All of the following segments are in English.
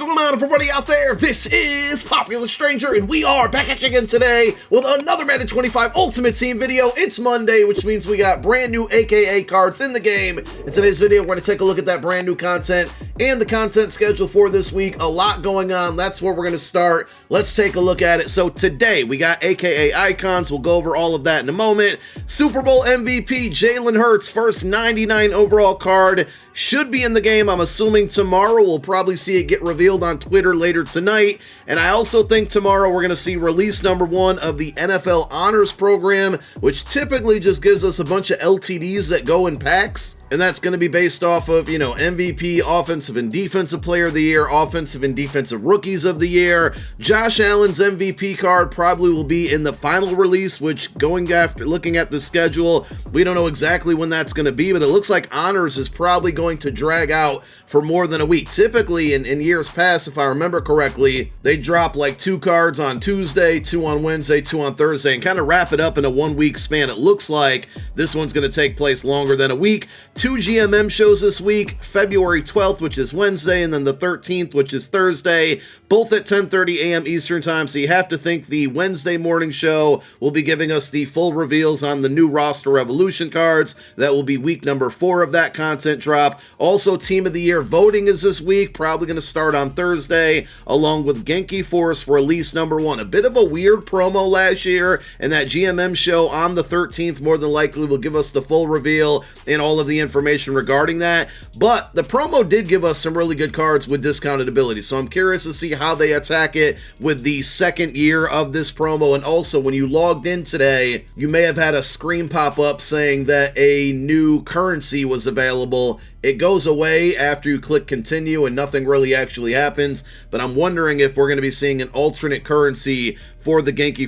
going on, everybody out there? This is Popular Stranger, and we are back at you again today with another Madden 25 Ultimate Team video. It's Monday, which means we got brand new AKA cards in the game. In today's video, we're going to take a look at that brand new content and the content schedule for this week. A lot going on. That's where we're going to start. Let's take a look at it. So today, we got AKA icons. We'll go over all of that in a moment. Super Bowl MVP, Jalen Hurts, first 99 overall card. Should be in the game, I'm assuming tomorrow. We'll probably see it get revealed on Twitter later tonight. And I also think tomorrow we're going to see release number 1 of the NFL Honors Program, which typically just gives us a bunch of LTDs that go in packs. And that's going to be based off of, MVP, Offensive and Defensive Player of the Year, Offensive and Defensive Rookies of the Year. Josh Allen's MVP card probably will be in the final release, which looking at the schedule, we don't know exactly when that's going to be, but it looks like Honors is probably going to drag out for more than a week. Typically, in years past, if I remember correctly, they drop like 2 cards on Tuesday, 2 on Wednesday, 2 on Thursday, and kind of wrap it up in a 1-week span. It looks like this one's going to take place longer than a week. 2 GMM shows this week, February 12th, which is Wednesday, and then the 13th, which is Thursday, both at 10:30 a.m. Eastern Time, so you have to think the Wednesday morning show will be giving us the full reveals on the new roster Revolution cards. That will be week number 4 of that content drop. Also, Team of the Year voting is this week, probably going to start on Thursday, along with Genki Force release number 1. A bit of a weird promo last year, and that GMM show on the 13th more than likely will give us the full reveal and all of the information regarding that. But the promo did give us some really good cards with discounted ability, so I'm curious to see how they attack it with the second year of this promo. And also, when you logged in today, you may have had a screen pop up saying that a new currency was available. It goes away after you click continue and nothing really actually happens, but I'm wondering if we're going to be seeing an alternate currency for the Genki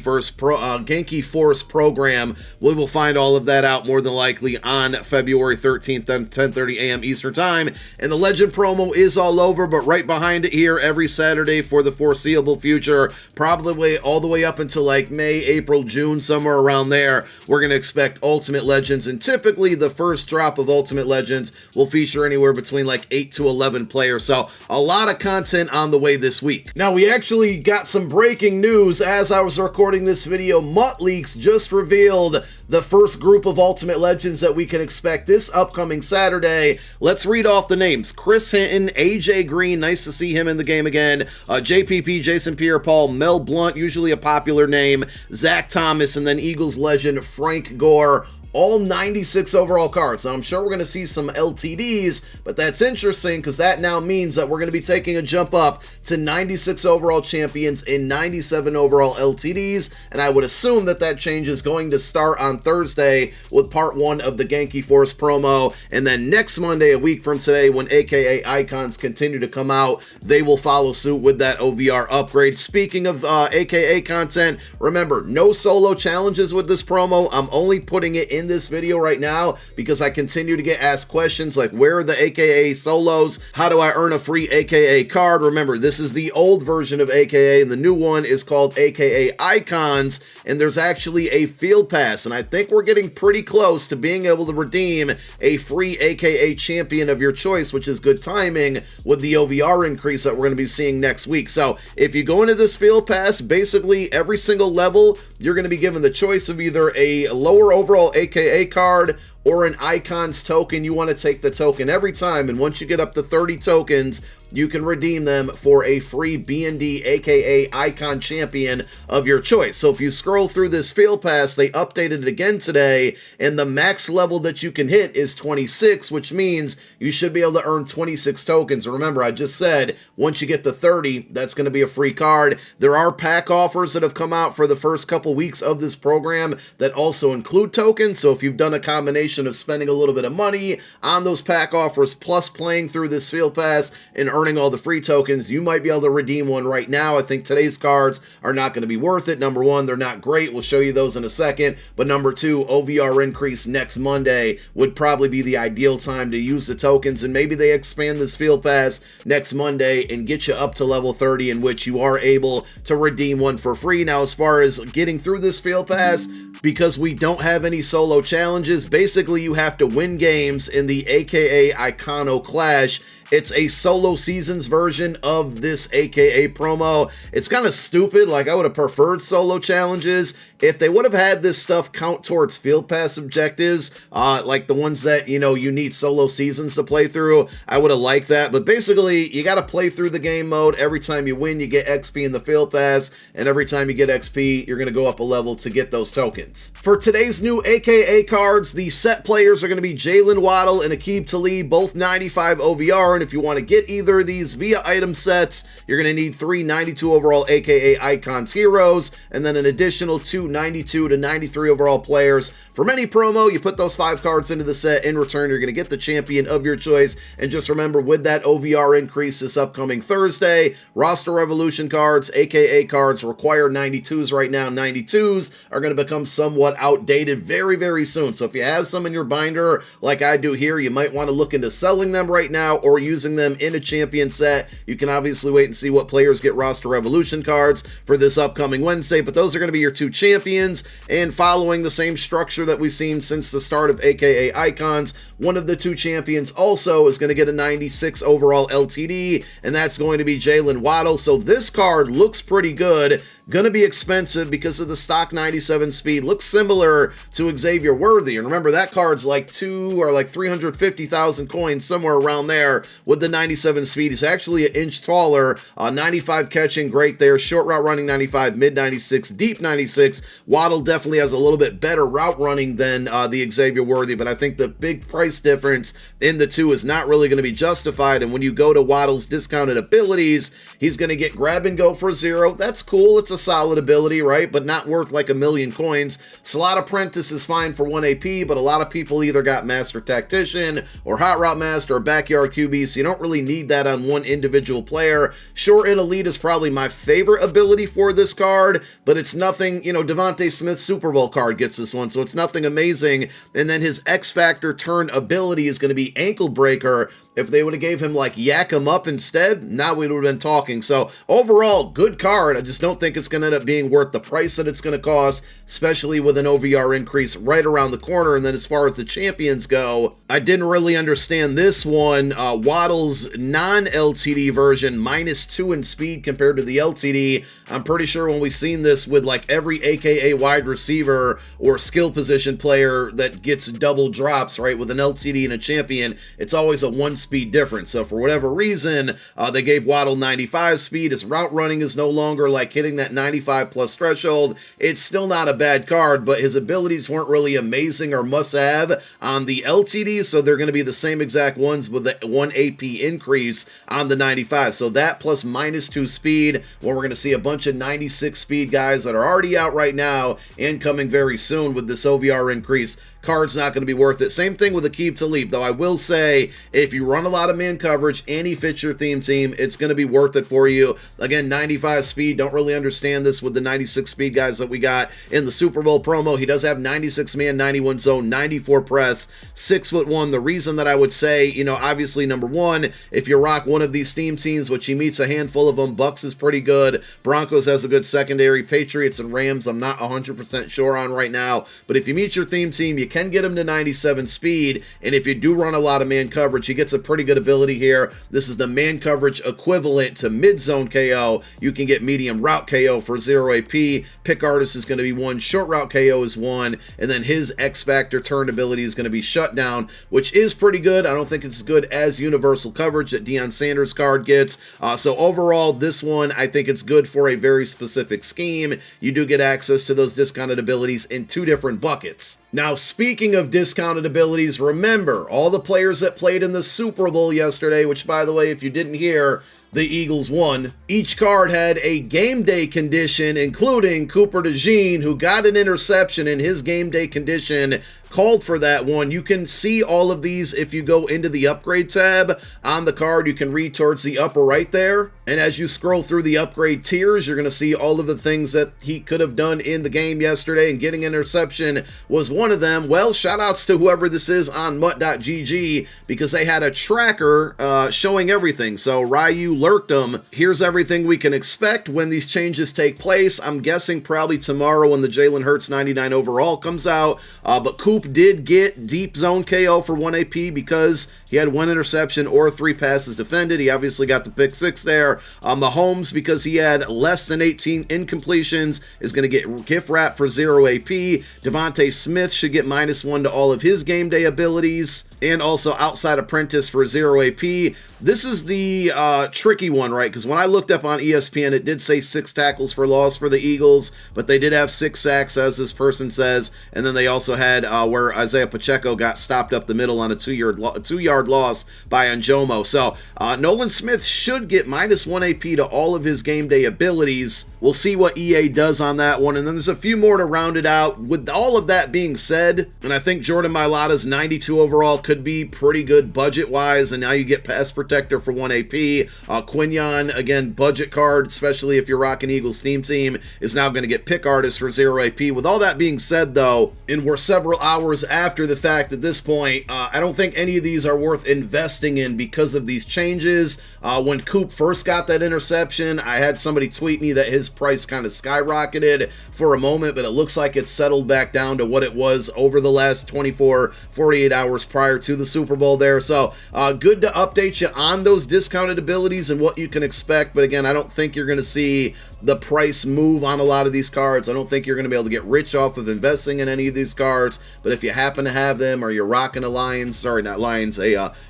Force program. We will find all of that out more than likely on February 13th at 10:30 a.m. Eastern Time. And the Legend promo is all over, but right behind it here every Saturday for the foreseeable future, probably all the way up until like May, April, June, somewhere around there, we're going to expect Ultimate Legends. And typically the first drop of Ultimate Legends will feature anywhere between like 8 to 11 players. So a lot of content on the way this week. Now, we actually got some breaking news as I was recording this video. Mutt Leaks just revealed the first group of Ultimate Legends that we can expect this upcoming Saturday. Let's read off the names. Chris Hinton, AJ Green, nice to see him in the game again. JPP, Jason Pierre-Paul, Mel Blount, usually a popular name, Zach Thomas, and then Eagles legend Frank Gore. All 96 overall cards. Now, I'm sure we're going to see some LTDs, but that's interesting because that now means that we're going to be taking a jump up to 96 overall champions and 97 overall LTDs, and I would assume that that change is going to start on Thursday with part 1 of the Genki Force promo, and then next Monday, a week from today, when AKA icons continue to come out, they will follow suit with that OVR upgrade. Speaking of AKA content, remember, no solo challenges with this promo. I'm only putting it in this video right now because I continue to get asked questions like, where are the AKA solos? How do I earn a free AKA card? Remember, this is the old version of AKA, and the new one is called AKA Icons, and there's actually a field pass, and I think we're getting pretty close to being able to redeem a free AKA champion of your choice, which is good timing with the OVR increase that we're going to be seeing next week. So if you go into this field pass, basically every single level, you're going to be given the choice of either a lower overall AKA card or an Icons token. You want to take the token every time, and once you get up to 30 tokens, you can redeem them for a free B&D AKA Icon champion of your choice. So if you scroll through this field pass, they updated it again today, and the max level that you can hit is 26, which means you should be able to earn 26 tokens. Remember, I just said once you get to 30, that's going to be a free card. There are pack offers that have come out for the first couple weeks of this program that also include tokens. So if you've done a combination of spending a little bit of money on those pack offers plus playing through this field pass and earning all the free tokens, you might be able to redeem one right now. I think today's cards are not going to be worth it. Number 1, they're not great. We'll show you those in a second. But number 2, OVR increase next Monday would probably be the ideal time to use the tokens, and maybe they expand this field pass next Monday and get you up to level 30, in which you are able to redeem one for free. Now, as far as getting through this field pass, because we don't have any solo challenges, basically you have to win games in the AKA Icono Clash, It's a solo seasons version of this AKA promo. It's kind of stupid. Like, I would have preferred solo challenges if they would have had this stuff count towards field pass objectives, like the ones that, you know, you need solo seasons to play through. I would have liked that. But basically, you got to play through the game mode. Every time you win, you get XP in the field pass. And every time you get XP, you're going to go up a level to get those tokens. For today's new AKA cards, the set players are going to be Jalen Waddle and Aqib Talib, both 95 OVR. And if you want to get either of these via item sets, you're going to need 3 92 overall AKA Icons heroes, and then an additional 2 92 to 93 overall players. From any promo, you put those 5 cards into the set. In return, you're going to get the champion of your choice. And just remember, with that OVR increase this upcoming Thursday, roster revolution cards, AKA cards, require 92s right now. 92s are going to become somewhat outdated very, very soon. So if you have some in your binder, like I do here, you might want to look into selling them right now or using them in a champion set. You can obviously wait and see what players get roster revolution cards for this upcoming Wednesday, but those are going to be your 2 champions. And following the same structure that we've seen since the start of AKA Icons, one of the 2 champions also is going to get a 96 overall LTD, and that's going to be Jalen Waddle. So this card looks pretty good. Going to be expensive because of the stock 97 speed. Looks similar to Xavier Worthy. And remember, that card's like 350,000 coins, somewhere around there with the 97 speed. He's actually an inch taller. 95 catching, great there. Short route running 95, mid 96, deep 96. Waddle definitely has a little bit better route running than the Xavier Worthy, but I think the big price difference in the 2 is not really going to be justified. And when you go to Waddle's discounted abilities, he's going to get grab and go for 0. That's cool. It's a solid ability, right? But not worth like a million coins. Slot Apprentice is fine for 1 AP, but a lot of people either got Master Tactician or Hot Route Master or Backyard QB, so you don't really need that on one individual player. Short and Elite is probably my favorite ability for this card, but it's nothing, you know, Devontae Smith's Super Bowl card gets this one, so it's nothing amazing. And then his X Factor turn ability is going to be Ankle Breaker. If they would have gave him like Yak 'em Up instead, now we would have been talking. So overall, good card. I just don't think it's going to end up being worth the price that it's going to cost, especially with an OVR increase right around the corner. And then as far as the champions go, I didn't really understand this one. Waddle's non-LTD version, -2 in speed compared to the LTD. I'm pretty sure when we've seen this with like every AKA wide receiver or skill position player that gets double drops, right, with an LTD and a champion, it's always a 1 speed difference. So for whatever reason, they gave Waddle 95 speed. His route running is no longer like hitting that 95 plus threshold. It's still not a bad card, but his abilities weren't really amazing or must have on the LTD, so they're going to be the same exact ones with the 1 AP increase on the 95. So that plus -2 speed, well, we're going to see a bunch of 96 speed guys that are already out right now and coming very soon with this OVR increase. Card's not going to be worth it. Same thing with Aqib Talib, though I will say, if you run a lot of man coverage and he fits your theme team, it's going to be worth it for you. Again, 95 speed, don't really understand this with the 96 speed guys that we got in the Super Bowl promo. He does have 96 man, 91 zone, 94 press, 6'1". The reason that I would say, you know, obviously, number one, if you rock one of these theme teams, which he meets a handful of them, Bucks is pretty good, Broncos has a good secondary, Patriots and Rams I'm not 100% sure on right now, but if you meet your theme team, you can get him to 97 speed, and if you do run a lot of man coverage, he gets a pretty good ability here. This is the man coverage equivalent to mid-zone KO. You can get medium route KO for 0 AP. Pick Artist is going to be 1, short route KO is 1, and then his X Factor turn ability is going to be shut down, which is pretty good. I don't think it's as good as universal coverage that Deion Sanders' card gets. So overall, this one, I think it's good for a very specific scheme. You do get access to those discounted abilities in 2 different buckets. Now, speaking of discounted abilities, remember, all the players that played in the Super Bowl yesterday, which, by the way, if you didn't hear, the Eagles won. Each card had a game day condition, including Cooper DeJean, who got an interception in his game day condition called for that one. You can see all of these if you go into the upgrade tab on the card. You can read towards the upper right there. And as you scroll through the upgrade tiers, you're going to see all of the things that he could have done in the game yesterday, and getting an interception was one of them. Well, shout outs to whoever this is on mutt.gg, because they had a tracker showing everything. So Ryu lurked them. Here's everything we can expect when these changes take place. I'm guessing probably tomorrow when the Jalen Hurts 99 overall comes out. But Coop did get deep zone KO for 1 AP because he had 1 interception or 3 passes defended. He obviously got the pick 6 there. Mahomes, because he had less than 18 incompletions, is going to get gift wrap for 0 AP. Devontae Smith should get -1 to all of his game day abilities, and also outside apprentice for 0 AP. This is the tricky one, right? Because when I looked up on ESPN, it did say 6 tackles for loss for the Eagles, but they did have 6 sacks, as this person says, and then they also had where Isaiah Pacheco got stopped up the middle on a 2-yard loss by Njomo. So Nolan Smith should get -1 AP to all of his game day abilities. We'll see what EA does on that one, and then there's a few more to round it out. With all of that being said, and I think Jordan Mailata's 92 overall could be pretty good budget-wise, and now you get pass protector for 1 AP. Quinyon, again, budget card, especially if you're rocking Eagles Steam Team, is now going to get pick artist for 0 AP. With all that being said, though, and we're several hours after the fact at this point, I don't think any of these are worth investing in because of these changes. When Coop first got that interception, I had somebody tweet me that his price kind of skyrocketed for a moment, but it looks like it's settled back down to what it was over the last 48 hours prior to the Super Bowl there. So good to update you on those discounted abilities and what you can expect. But again, I don't think you're going to see the price move on a lot of these cards. I don't think you're going to be able to get rich off of investing in any of these cards, but if you happen to have them, or you're rocking a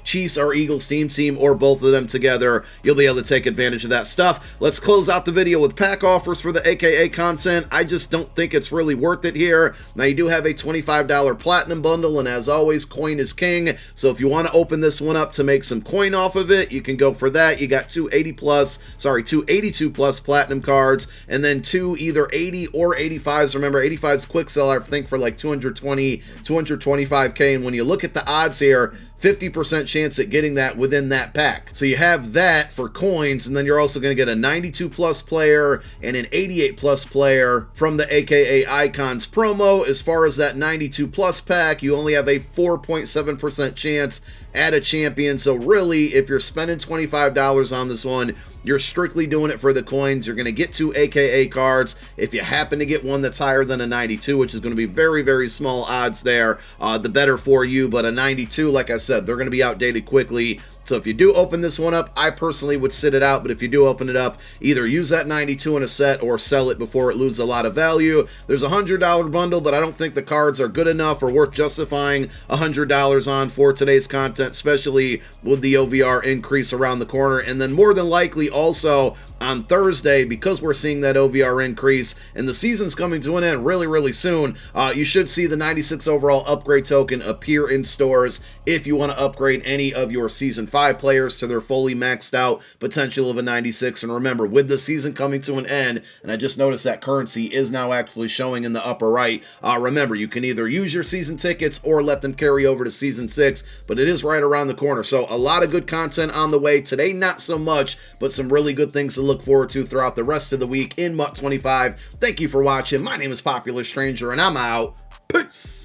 Chiefs or Eagles team, or both of them together, you'll be able to take advantage of that stuff. Let's close out the video with pack offers for the AKA content. I just don't think it's really worth it here. Now, you do have a $25 platinum bundle, and as always, coin is king. So if you want to open this one up to make some coin off of it, you can go for that. You got two 82 plus platinum cards, and then 2 either 80 or 85s. Remember, 85's quick sell, I think, for like 225k, and when you look at the odds here, 50% chance at getting that within that pack. So you have that for coins, and then you're also going to get a 92 plus player and an 88 plus player from the AKA Icons promo. As far as that 92 plus pack, you only have a 4.7% chance at a champion. So really, if you're spending $25 on this one, you're strictly doing it for the coins. You're going to get 2 AKA cards. If you happen to get one that's higher than a 92, which is going to be very, very small odds there, the better for you. But a 92, like I said, they're going to be outdated quickly. So if you do open this one up, I personally would sit it out, but if you do open it up, either use that 92 in a set or sell it before it loses a lot of value. There's a $100 bundle, but I don't think the cards are good enough or worth justifying $100 on for today's content, especially with the OVR increase around the corner. And then more than likely also on Thursday, because we're seeing that OVR increase and the season's coming to an end really, really soon, you should see the 96 overall upgrade token appear in stores if you want to upgrade any of your Season 5 players to their fully maxed out potential of a 96. And remember, with the season coming to an end, and I just noticed that currency is now actually showing in the upper right, remember, you can either use your season tickets or let them carry over to Season 6, but it is right around the corner. So a lot of good content on the way. Today, not so much, but some really good things to look forward to throughout the rest of the week in MUT 25. Thank you for watching. My name is Popular Stranger, and I'm out. Peace.